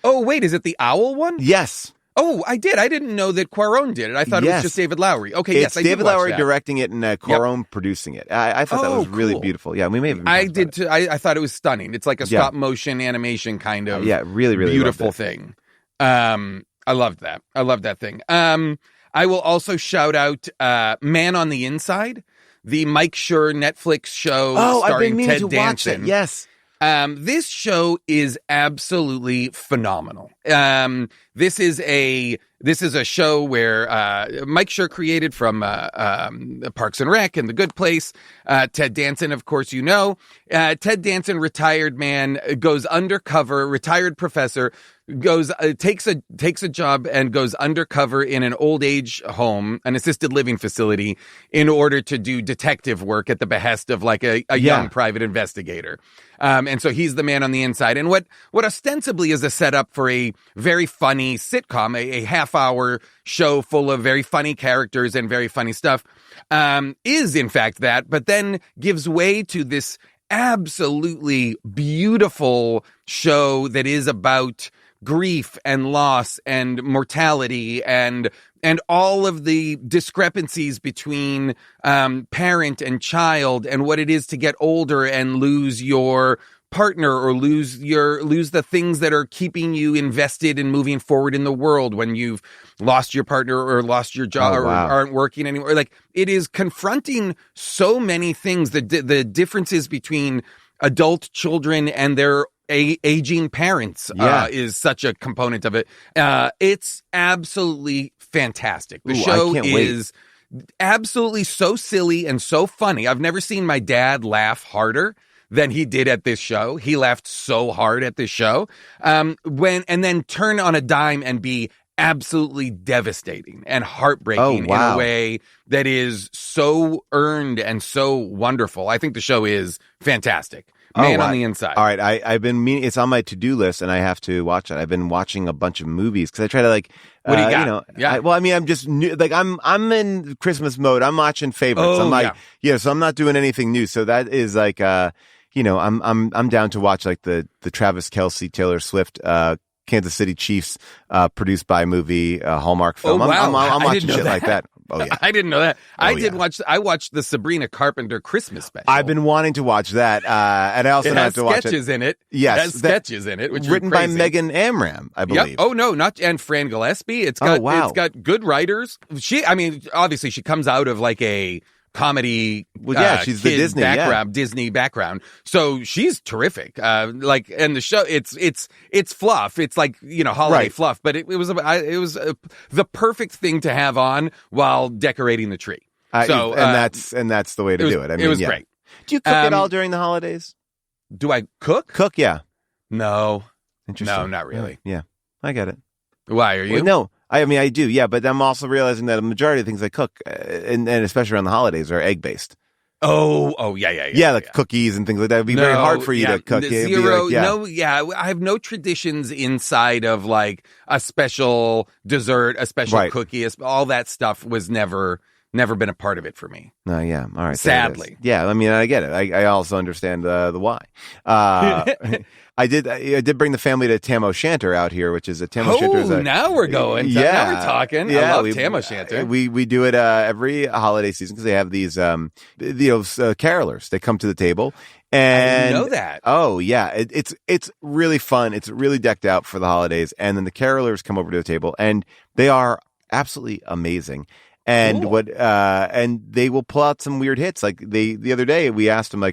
Oh, wait, is it the owl one? Yes. Oh, I did. I didn't know that Cuarón did it. I thought it was just David Lowery. Okay, it's yes, I did David watch Lowery that. directing it and Cuarón producing it. I thought that was really beautiful. Yeah, we may have. I did too. I thought it was stunning. It's like a stop motion animation kind of really beautiful thing. I loved that. I loved that thing. I will also shout out Man on the Inside, the Mike Schur Netflix show starring Ted Danson. Yes. This show is absolutely phenomenal. This is a show where Mike Schur created from Parks and Rec and The Good Place. Ted Danson, of course, you know. Ted Danson, retired man, goes undercover, retired professor, takes a job and goes undercover in an old age home, an assisted living facility, in order to do detective work at the behest of like a young private investigator. And so he's the man on the inside. And what ostensibly is a setup for a very funny sitcom, a half-hour show full of very funny characters and very funny stuff, is in fact that, but then gives way to this absolutely beautiful show that is about grief and loss and mortality and all of the discrepancies between parent and child and what it is to get older and lose your partner or lose the things that are keeping you invested in moving forward in the world when you've lost your partner or lost your job or aren't working anymore. Like, it is confronting so many things, the differences between adult children and their aging parents is such a component of it. It's absolutely fantastic. The show is absolutely so silly and so funny. I've never seen my dad laugh harder than he did at this show. He laughed so hard at this show. And then turn on a dime and be absolutely devastating and heartbreaking in a way that is so earned and so wonderful. I think the show is fantastic. Man on the Inside. All right, I've been meaning, it's on my to-do list, and I have to watch it. I've been watching a bunch of movies because I try to what do you got? I'm just new, I'm in Christmas mode. I'm watching favorites. So I'm not doing anything new. So that is I'm down to watch like the Travis Kelce, Taylor Swift, Kansas City Chiefs produced by movie Hallmark film. I'm watching shit like that. Oh yeah, I didn't know that. I watched the Sabrina Carpenter Christmas special. I've been wanting to watch that, and I also have to watch it. Sketches in it. Yes, it has sketches in it, which written are by crazy. Megan Amram, I believe. Yep. Oh no, and Fran Gillespie. It's got good writers. Obviously she comes out of like a comedy, she's the Disney background, Disney background. So she's terrific. And the show, it's fluff. It's like, holiday fluff, but it was the perfect thing to have on while decorating the tree. That's the way to do it. I mean, it was great. Do you cook at all during the holidays? Do I cook? Cook, yeah. No. Interesting. No, not really. Yeah, I get it. Why are you? Well, no. I do, yeah, but I'm also realizing that a majority of things I cook, and especially around the holidays, are egg-based. Oh, yeah. Yeah, like cookies and things like that. It would be very hard for you to cook. I have no traditions inside of like a special dessert, a special cookie. All that stuff was never been a part of it for me. No, yeah, all right. Sadly. Yeah, I get it. I also understand the why. I did bring the family to Tam O'Shanter out here, which is a Tam O'Shanter. Now we're going. Now we're talking. Yeah, I love Tam O'Shanter. We do it every holiday season because they have these carolers. They come to the table. And I didn't know that. Oh yeah, it's really fun. It's really decked out for the holidays, and then the carolers come over to the table, and they are absolutely amazing. And cool. And they will pull out some weird hits. Like the other day, we asked them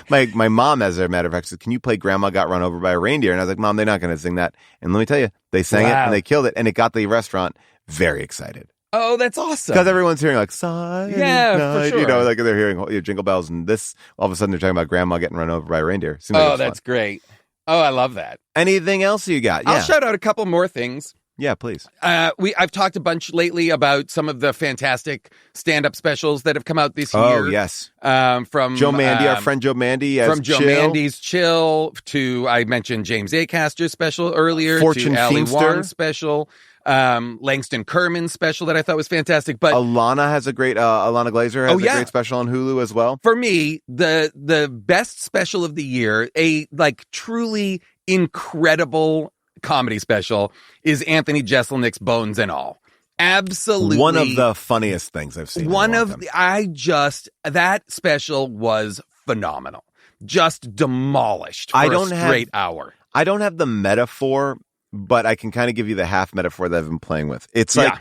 my mom, as a matter of fact, said, "Can you play Grandma Got Run Over by a Reindeer?" And I was like, "Mom, they're not going to sing that." And let me tell you, they sang it and they killed it, and it got the restaurant very excited. Oh, that's awesome! Because everyone's hearing like "Silent Night," for sure. like they're hearing Jingle Bells, and this all of a sudden they're talking about Grandma getting run over by a reindeer. That's great. Oh, I love that. Anything else you got? Yeah. I'll shout out a couple more things. Yeah, please. I've talked a bunch lately about some of the fantastic stand-up specials that have come out this year. Oh, yes. From Joe Mandy, our friend Joe Mandy. From Joe Mandy's Chill to, I mentioned James Acaster's special earlier. Fortune to Ali Feimster. Wong's special. Langston Kerman's special that I thought was fantastic. But Alana has a great, Alana Glazer has a great special on Hulu as well. For me, the best special of the year, a truly incredible comedy special is Anthony Jeselnik's Bones and All. Absolutely. One of the funniest things I've seen. That special was phenomenal. Just demolished for a straight hour. I don't have the metaphor, but I can kind of give you the half metaphor that I've been playing with. It's like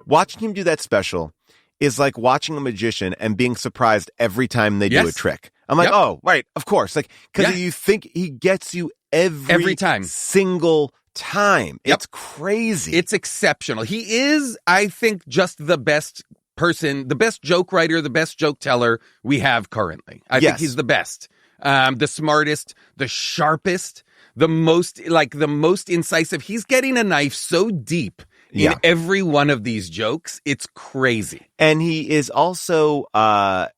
watching him do that special is like watching a magician and being surprised every time they do a trick. I'm like, oh, right, of course. Like, because you think he gets you every time. Single time. It's crazy. It's exceptional. He is, I think, just the best person, the best joke writer, the best joke teller we have currently. I think he's the best. The smartest, the sharpest, the most incisive. He's getting a knife so deep in every one of these jokes. It's crazy. And he is also, I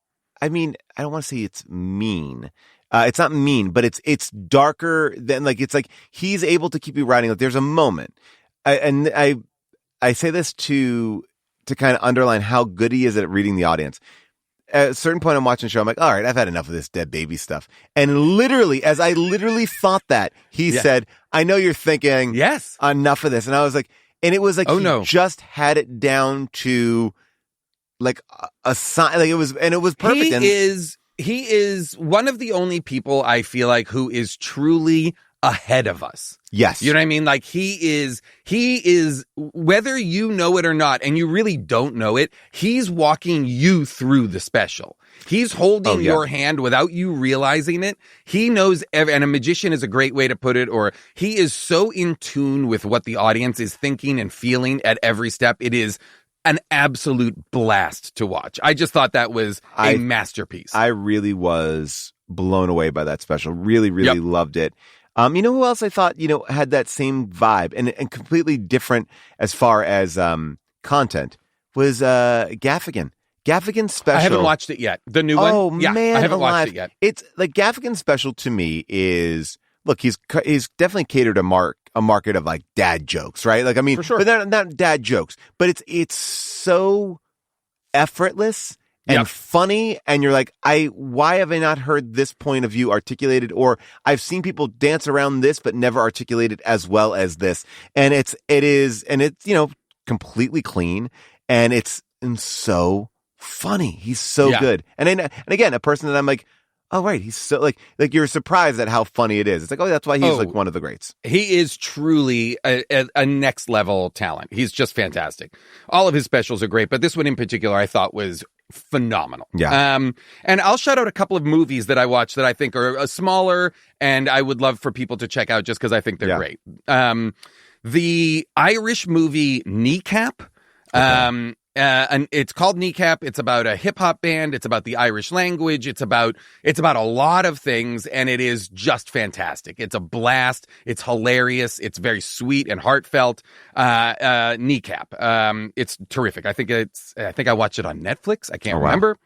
mean, I don't want to say it's mean. It's not mean, but it's darker than it's like he's able to keep you riding. Like there's a moment, and I say this to kind of underline how good he is at reading the audience. At a certain point I'm watching the show, I'm like, all right, I've had enough of this dead baby stuff. And literally, as I literally thought that, he said, I know you're thinking, enough of this. And I was like, and it was like, just had it down to like a sign, like it was perfect. He is one of the only people I feel like who is truly ahead of us. Yes. You know what I mean? Like he is, whether you know it or not, and you really don't know it, he's walking you through the special. He's holding your hand without you realizing it. He knows, and a magician is a great way to put it, or he is so in tune with what the audience is thinking and feeling at every step. It is an absolute blast to watch. I just thought that was a masterpiece. I really was blown away by that special. Really, really loved it. You know who else I thought, had that same vibe and completely different as far as content was Gaffigan. Gaffigan's special. I haven't watched it yet. The new one? Oh, man. I haven't watched it yet. It's like Gaffigan's special to me is, look, he's definitely catered a market of like dad jokes, right? Like, I mean, for sure. But they're not dad jokes, but it's so effortless and funny, and you're like, why have I not heard this point of view articulated? Or I've seen people dance around this, but never articulated as well as this. And it's completely clean, and it's so funny. He's so good. And again, a person that I'm like, oh, right. He's so like you're surprised at how funny it is. It's like, oh, that's why he's like one of the greats. He is truly a next level talent. He's just fantastic. All of his specials are great, but this one in particular I thought was phenomenal. Yeah. And I'll shout out a couple of movies that I watched that I think are smaller and I would love for people to check out just because I think they're great. The Irish movie Kneecap. Okay. And it's called Kneecap. It's about a hip hop band. It's about the Irish language. It's about a lot of things, and it is just fantastic. It's a blast. It's hilarious. It's very sweet and heartfelt. Kneecap. It's terrific. I think I watched it on Netflix. I can't remember.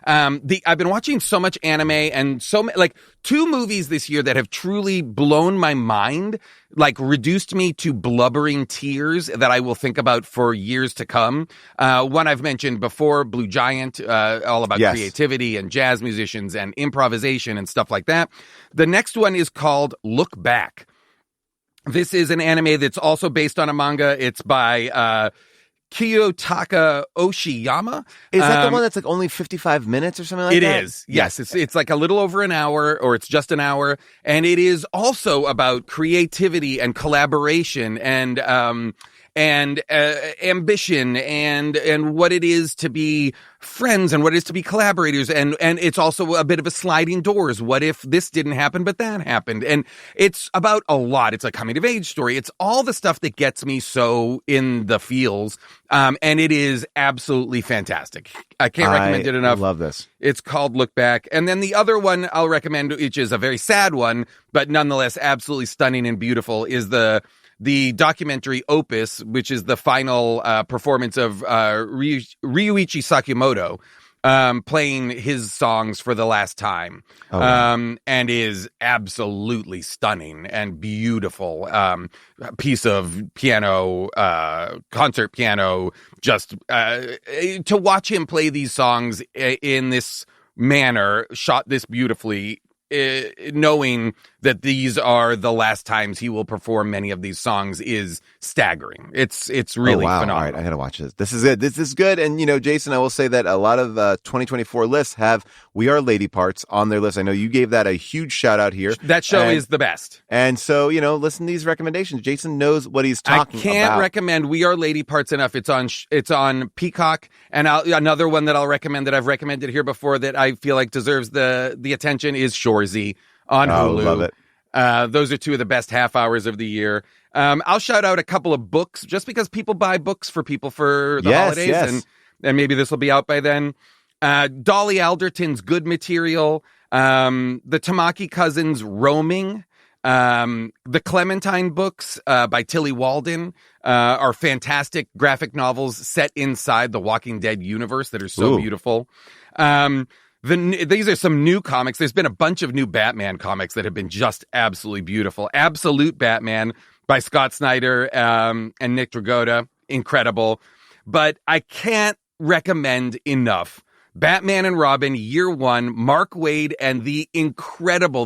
I've been watching so much anime and like 2 movies this year that have truly blown my mind, like reduced me to blubbering tears that I will think about for years to come. One I've mentioned before, Blue Giant, all about creativity and jazz musicians and improvisation and stuff like that. The next one is called Look Back. This is an anime that's also based on a manga. It's by, Kiyotaka Oshiyama. Is that the one that's like only 55 minutes or something like that? It is. Yes. It's like a little over an hour, or it's just an hour. And it is also about creativity and collaboration and ambition and what it is to be friends and what it is to be collaborators. And it's also a bit of a sliding doors. What if this didn't happen, but that happened? And it's about a lot. It's a coming of age story. It's all the stuff that gets me so in the feels. And it is absolutely fantastic. I can't recommend it enough. I love this. It's called Look Back. And then the other one I'll recommend, which is a very sad one, but nonetheless absolutely stunning and beautiful, is the documentary Opus, which is the final performance of Ryuichi Sakamoto playing his songs for the last time, and is absolutely stunning and beautiful piece of piano, concert piano. Just to watch him play these songs in this manner, shot this beautifully, knowing that these are the last times he will perform many of these songs is staggering. It's really phenomenal. All right, I gotta watch this. This is it. This is good. And Jason, I will say that a lot of 2024 lists have "We Are Lady Parts" on their list. I know you gave that a huge shout out here. That show is the best. And so listen to these recommendations. Jason knows what he's talking about. I can't recommend "We Are Lady Parts" enough. It's on Peacock, and another one that I'll recommend that I've recommended here before that I feel like deserves the attention is Shoresy on Hulu. Love it. Those are two of the best half hours of the year. I'll shout out a couple of books just because people buy books for people for the holidays. Yes. And maybe this will be out by then. Dolly Alderton's Good Material. The Tamaki Cousins' Roaming. The Clementine books by Tilly Walden are fantastic graphic novels set inside the Walking Dead universe that are so beautiful. These are some new comics. There's been a bunch of new Batman comics that have been just absolutely beautiful. Absolute Batman by Scott Snyder and Nick Dragotta. Incredible. But I can't recommend enough Batman and Robin Year One, Mark Waid and the incomparable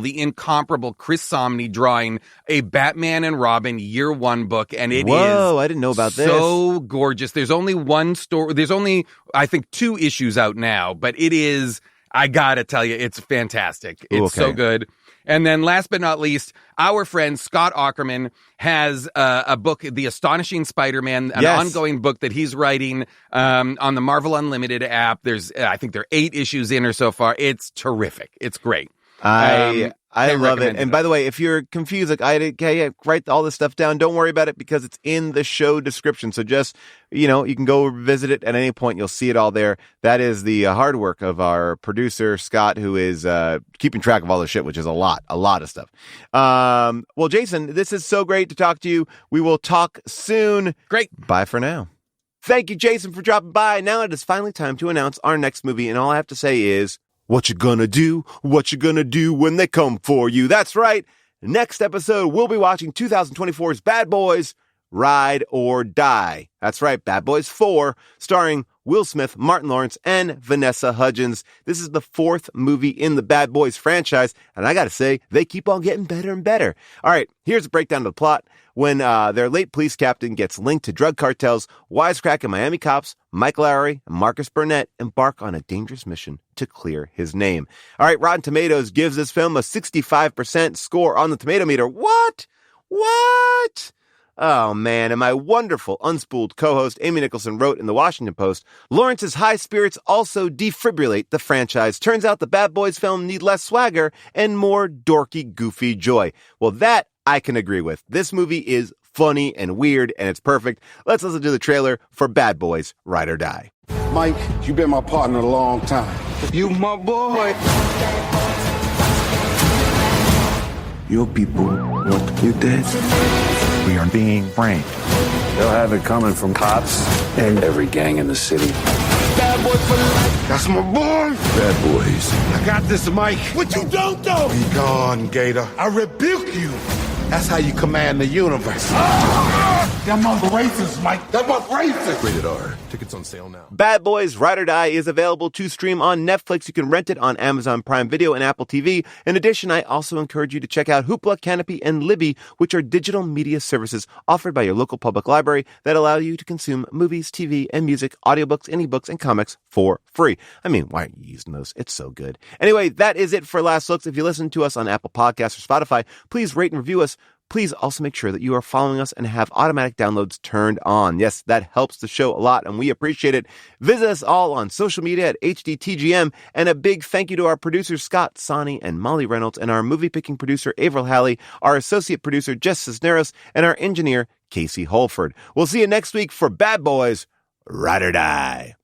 Chris Somney drawing a Batman and Robin Year One book. And it is I didn't know about this. So gorgeous. There's only one story. There's only, I think, 2 issues out now, but it is, I gotta tell you, it's fantastic. It's so good. And then last but not least, our friend Scott Aukerman has a book, The Astonishing Spider-Man, an ongoing book that he's writing on the Marvel Unlimited app. I think there are 8 issues in or so far. It's terrific. It's great. I love it. And by the way, if you're confused, like write all this stuff down. Don't worry about it because it's in the show description. So just, you can go visit it at any point. You'll see it all there. That is the hard work of our producer, Scott, who is keeping track of all the shit, which is a lot of stuff. Well, Jason, this is so great to talk to you. We will talk soon. Great. Bye for now. Thank you, Jason, for dropping by. Now it is finally time to announce our next movie. And all I have to say is, what you gonna do? What you gonna do when they come for you? That's right. Next episode, we'll be watching 2024's Bad Boys, Ride or Die. That's right, Bad Boys 4, starring Will Smith, Martin Lawrence, and Vanessa Hudgens. This is the 4th movie in the Bad Boys franchise, and I gotta say, they keep on getting better and better. All right, here's a breakdown of the plot. When their late police captain gets linked to drug cartels, wisecracking Miami cops, Mike Lowry and Marcus Burnett embark on a dangerous mission to clear his name. All right, Rotten Tomatoes gives this film a 65% score on the tomato meter. What? Oh, man, and my wonderful unspooled co-host Amy Nicholson wrote in the Washington Post, Lawrence's high spirits also defibrillate the franchise. Turns out the Bad Boys film need less swagger and more dorky, goofy joy. Well, that I can agree with. This movie is funny and weird, and it's perfect. Let's listen to the trailer for Bad Boys, Ride or Die. Mike, you've been my partner a long time. You my boy. Your people want you dead. We are being framed. They'll have it coming from cops and every gang in the city. Bad boy for life. That's my boy. Bad Boys. I got this, Mike. What you don't do? Be gone, Gator. I rebuke you. That's how you command the universe. That mother racist, Mike. That mother racist. Rated R. Tickets on sale now. Bad Boys, Ride or Die is available to stream on Netflix. You can rent it on Amazon Prime Video and Apple TV. In addition, I also encourage you to check out Hoopla, Canopy, and Libby, which are digital media services offered by your local public library that allow you to consume movies, TV, and music, audiobooks, and ebooks, and comics for free. I mean, why aren't you using those? It's so good. Anyway, that is it for Last Looks. If you listen to us on Apple Podcasts or Spotify, please rate and review us. Please also make sure that you are following us and have automatic downloads turned on. Yes, that helps the show a lot, and we appreciate it. Visit us all on social media at HDTGM, and a big thank you to our producers Scott Sonny and Molly Reynolds, and our movie-picking producer Avril Halley, our associate producer Jess Cisneros, and our engineer Casey Holford. We'll see you next week for Bad Boys, Ride or Die.